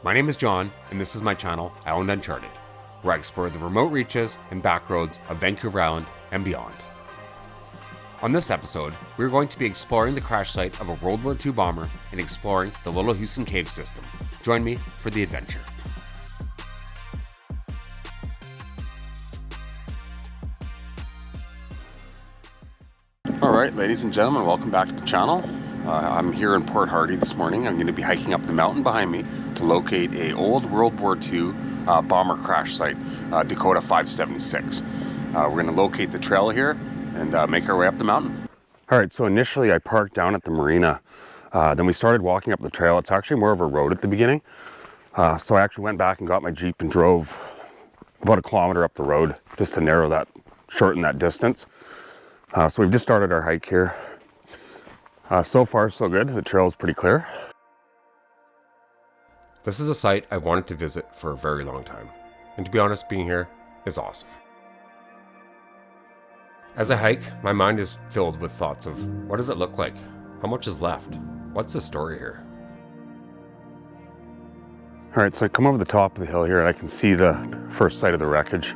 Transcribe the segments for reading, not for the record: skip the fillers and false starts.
My name is John, and this is my channel, Island Uncharted, where I explore the remote reaches and backroads of Vancouver Island and beyond. On this episode, we're going to be exploring the crash site of a World War II bomber and exploring the Little Huson Cave system. Join me for the adventure. Alright, ladies and gentlemen, welcome back to the channel. I'm here in Port Hardy this morning. I'm going to be hiking up the mountain behind me to locate a old World War II bomber crash site, Dakota 576. We're going to locate the trail here and make our way up the mountain. Alright, so initially I parked down at the marina. Then we started walking up the trail. It's actually more of a road at the beginning. So I actually went back and got my Jeep and drove about a kilometer up the road just to shorten that distance. So we've just started our hike here. So far so good, the trail is pretty clear. This is a site I wanted to visit for a very long time, and to be honest, being here is awesome. As I hike, my mind is filled with thoughts of what does it look like? How much is left? What's the story here? Alright, so I come over the top of the hill here and I can see the first site of the wreckage.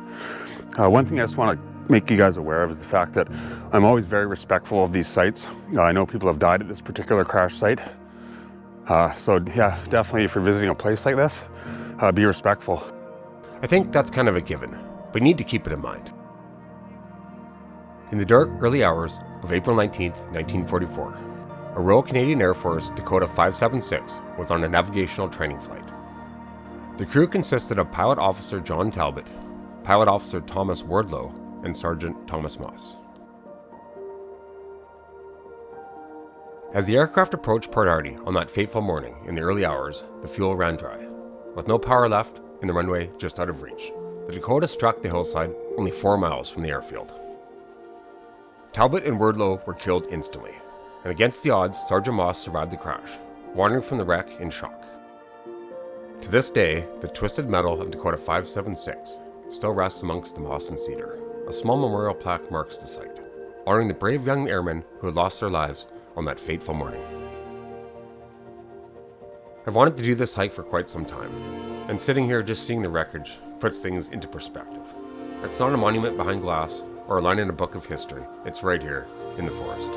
One thing I just want to make you guys aware of is the fact that I'm always very respectful of these sites. I know people have died at this particular crash site. So yeah, definitely if you're visiting a place like this, be respectful. I think that's kind of a given, but you need to keep it in mind. In the dark early hours of April 19th, 1944, a Royal Canadian Air Force Dakota 576 was on a navigational training flight. The crew consisted of Pilot Officer John Talbot, Pilot Officer Thomas Wardlow, and Sergeant Thomas Moss. As the aircraft approached Port Hardy on that fateful morning in the early hours, the fuel ran dry. With no power left and the runway just out of reach, the Dakota struck the hillside only 4 miles from the airfield. Talbot and Wardlow were killed instantly, and against the odds, Sergeant Moss survived the crash, wandering from the wreck in shock. To this day, the twisted metal of Dakota 576 still rests amongst the moss and cedar. A small memorial plaque marks the site, honoring the brave young airmen who had lost their lives on that fateful morning. I've wanted to do this hike for quite some time, and sitting here just seeing the wreckage puts things into perspective. It's not a monument behind glass or a line in a book of history. It's right here in the forest.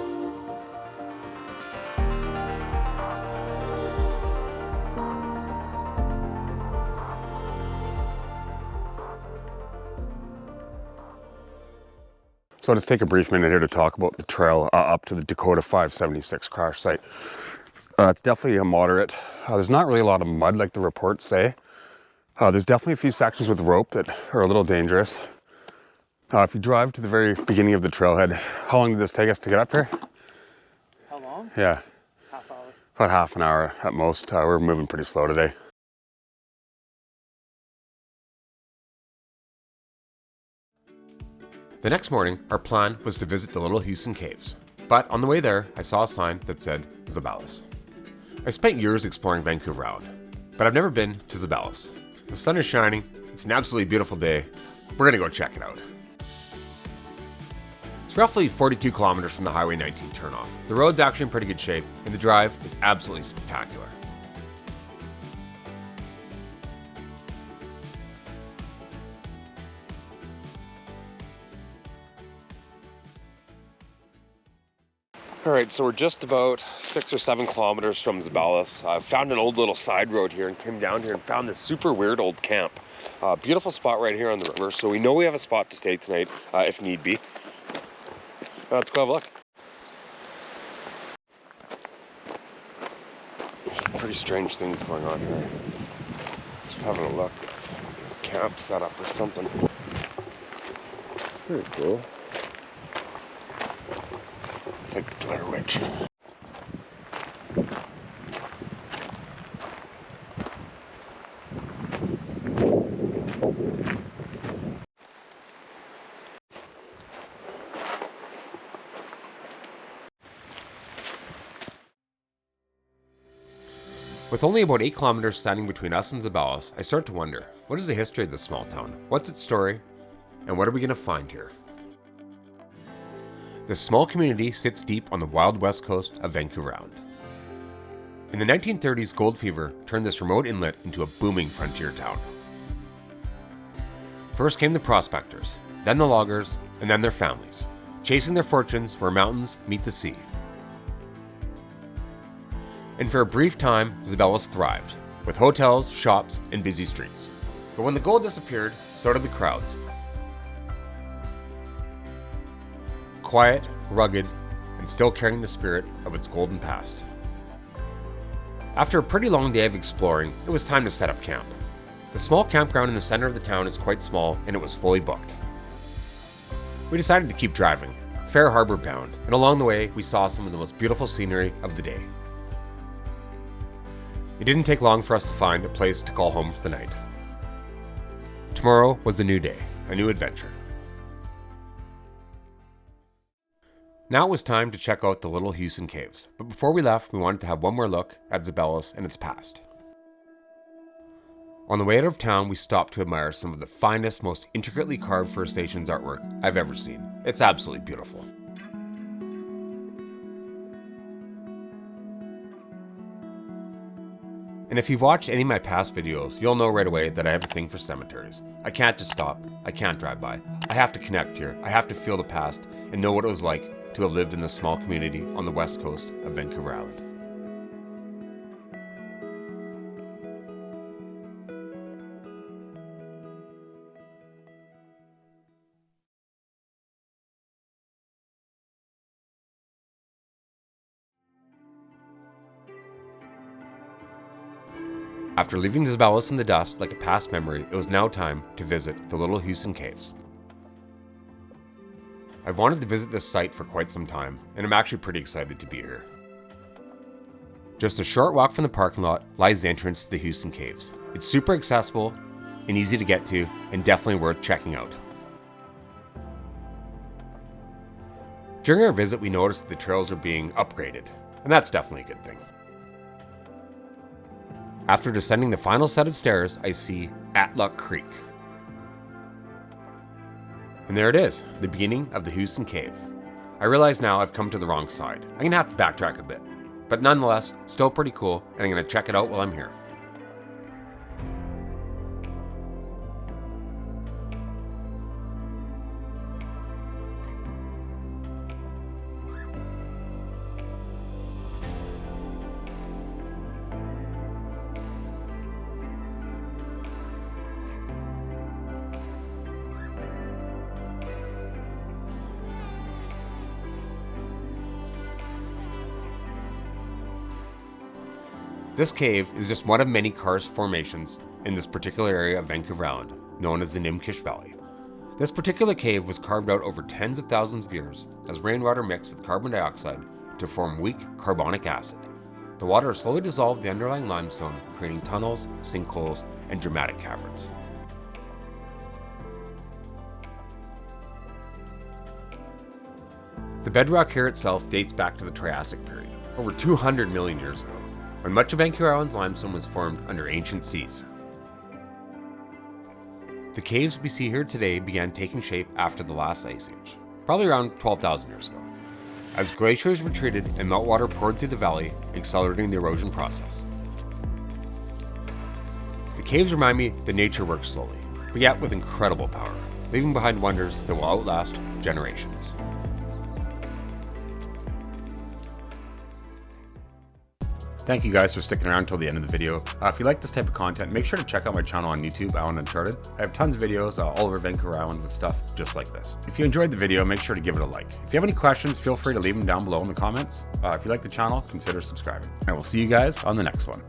So let's take a brief minute here to talk about the trail up to the Dakota 576 crash site. It's definitely a moderate. There's not really a lot of mud like the reports say. There's definitely a few sections with rope that are a little dangerous. If you drive to the very beginning of the trailhead, how long did this take us to get up here? How long? Yeah. Half hour. About half an hour at most. We're moving pretty slow today. The next morning, our plan was to visit the Little Huson Caves, but on the way there, I saw a sign that said Zeballos. I spent years exploring Vancouver Island, but I've never been to Zeballos. The sun is shining, it's an absolutely beautiful day, we're gonna go check it out. It's roughly 42 kilometers from the Highway 19 turnoff. The road's actually in pretty good shape, and the drive is absolutely spectacular. Alright, so we're just about 6 or 7 kilometers from Zeballos. I found an old little side road here and came down here and found this super weird old camp. Beautiful spot right here on the river, so we know we have a spot to stay tonight if need be. Let's go have a look. There's some pretty strange things going on here. Just having a look. It's a camp setup or something. Pretty cool. It's like the Blair Witch. With only about 8 kilometers standing between us and Zeballos, I start to wonder, what is the history of this small town? What's its story? And what are we going to find here? This small community sits deep on the wild west coast of Vancouver Island. In the 1930s, gold fever turned this remote inlet into a booming frontier town. First came the prospectors, then the loggers, and then their families, chasing their fortunes where mountains meet the sea. And for a brief time, Zeballos thrived, with hotels, shops, and busy streets. But when the gold disappeared, so did the crowds. Quiet, rugged, and still carrying the spirit of its golden past. After a pretty long day of exploring, it was time to set up camp. The small campground in the center of the town is quite small, and it was fully booked. We decided to keep driving, Fair Harbor bound, and along the way, we saw some of the most beautiful scenery of the day. It didn't take long for us to find a place to call home for the night. Tomorrow was a new day, a new adventure. Now it was time to check out the Little Huson Caves, but before we left, we wanted to have one more look at Zeballos and its past. On the way out of town, we stopped to admire some of the finest, most intricately carved First Nations artwork I've ever seen. It's absolutely beautiful. And if you've watched any of my past videos, you'll know right away that I have a thing for cemeteries. I can't just stop, I can't drive by. I have to connect here, I have to feel the past and know what it was like to have lived in this small community on the west coast of Vancouver Island. After leaving Zeballos in the dust like a past memory, it was now time to visit the Little Huson Caves. I've wanted to visit this site for quite some time, and I'm actually pretty excited to be here. Just a short walk from the parking lot lies the entrance to the Huson Caves. It's super accessible and easy to get to, and definitely worth checking out. During our visit, we noticed that the trails are being upgraded, and that's definitely a good thing. After descending the final set of stairs, I see Atluck Creek. And there it is, the beginning of the Huson Cave. I realize now I've come to the wrong side. I'm gonna have to backtrack a bit, but nonetheless, still pretty cool, and I'm gonna check it out while I'm here. This cave is just one of many karst formations in this particular area of Vancouver Island, known as the Nimpkish Valley. This particular cave was carved out over tens of thousands of years as rainwater mixed with carbon dioxide to form weak carbonic acid. The water slowly dissolved the underlying limestone, creating tunnels, sinkholes, and dramatic caverns. The bedrock here itself dates back to the Triassic period, over 200 million years ago, when much of Vancouver Island's limestone was formed under ancient seas. The caves we see here today began taking shape after the last ice age, probably around 12,000 years ago, as glaciers retreated and meltwater poured through the valley, accelerating the erosion process. The caves remind me that nature works slowly, but yet with incredible power, leaving behind wonders that will outlast generations. Thank you guys for sticking around till the end of the video. If you like this type of content, make sure to check out my channel on YouTube, Island Uncharted. I have tons of videos all over Vancouver Island with stuff just like this. If you enjoyed the video, make sure to give it a like. If you have any questions, feel free to leave them down below in the comments. If you like the channel, consider subscribing. I will see you guys on the next one.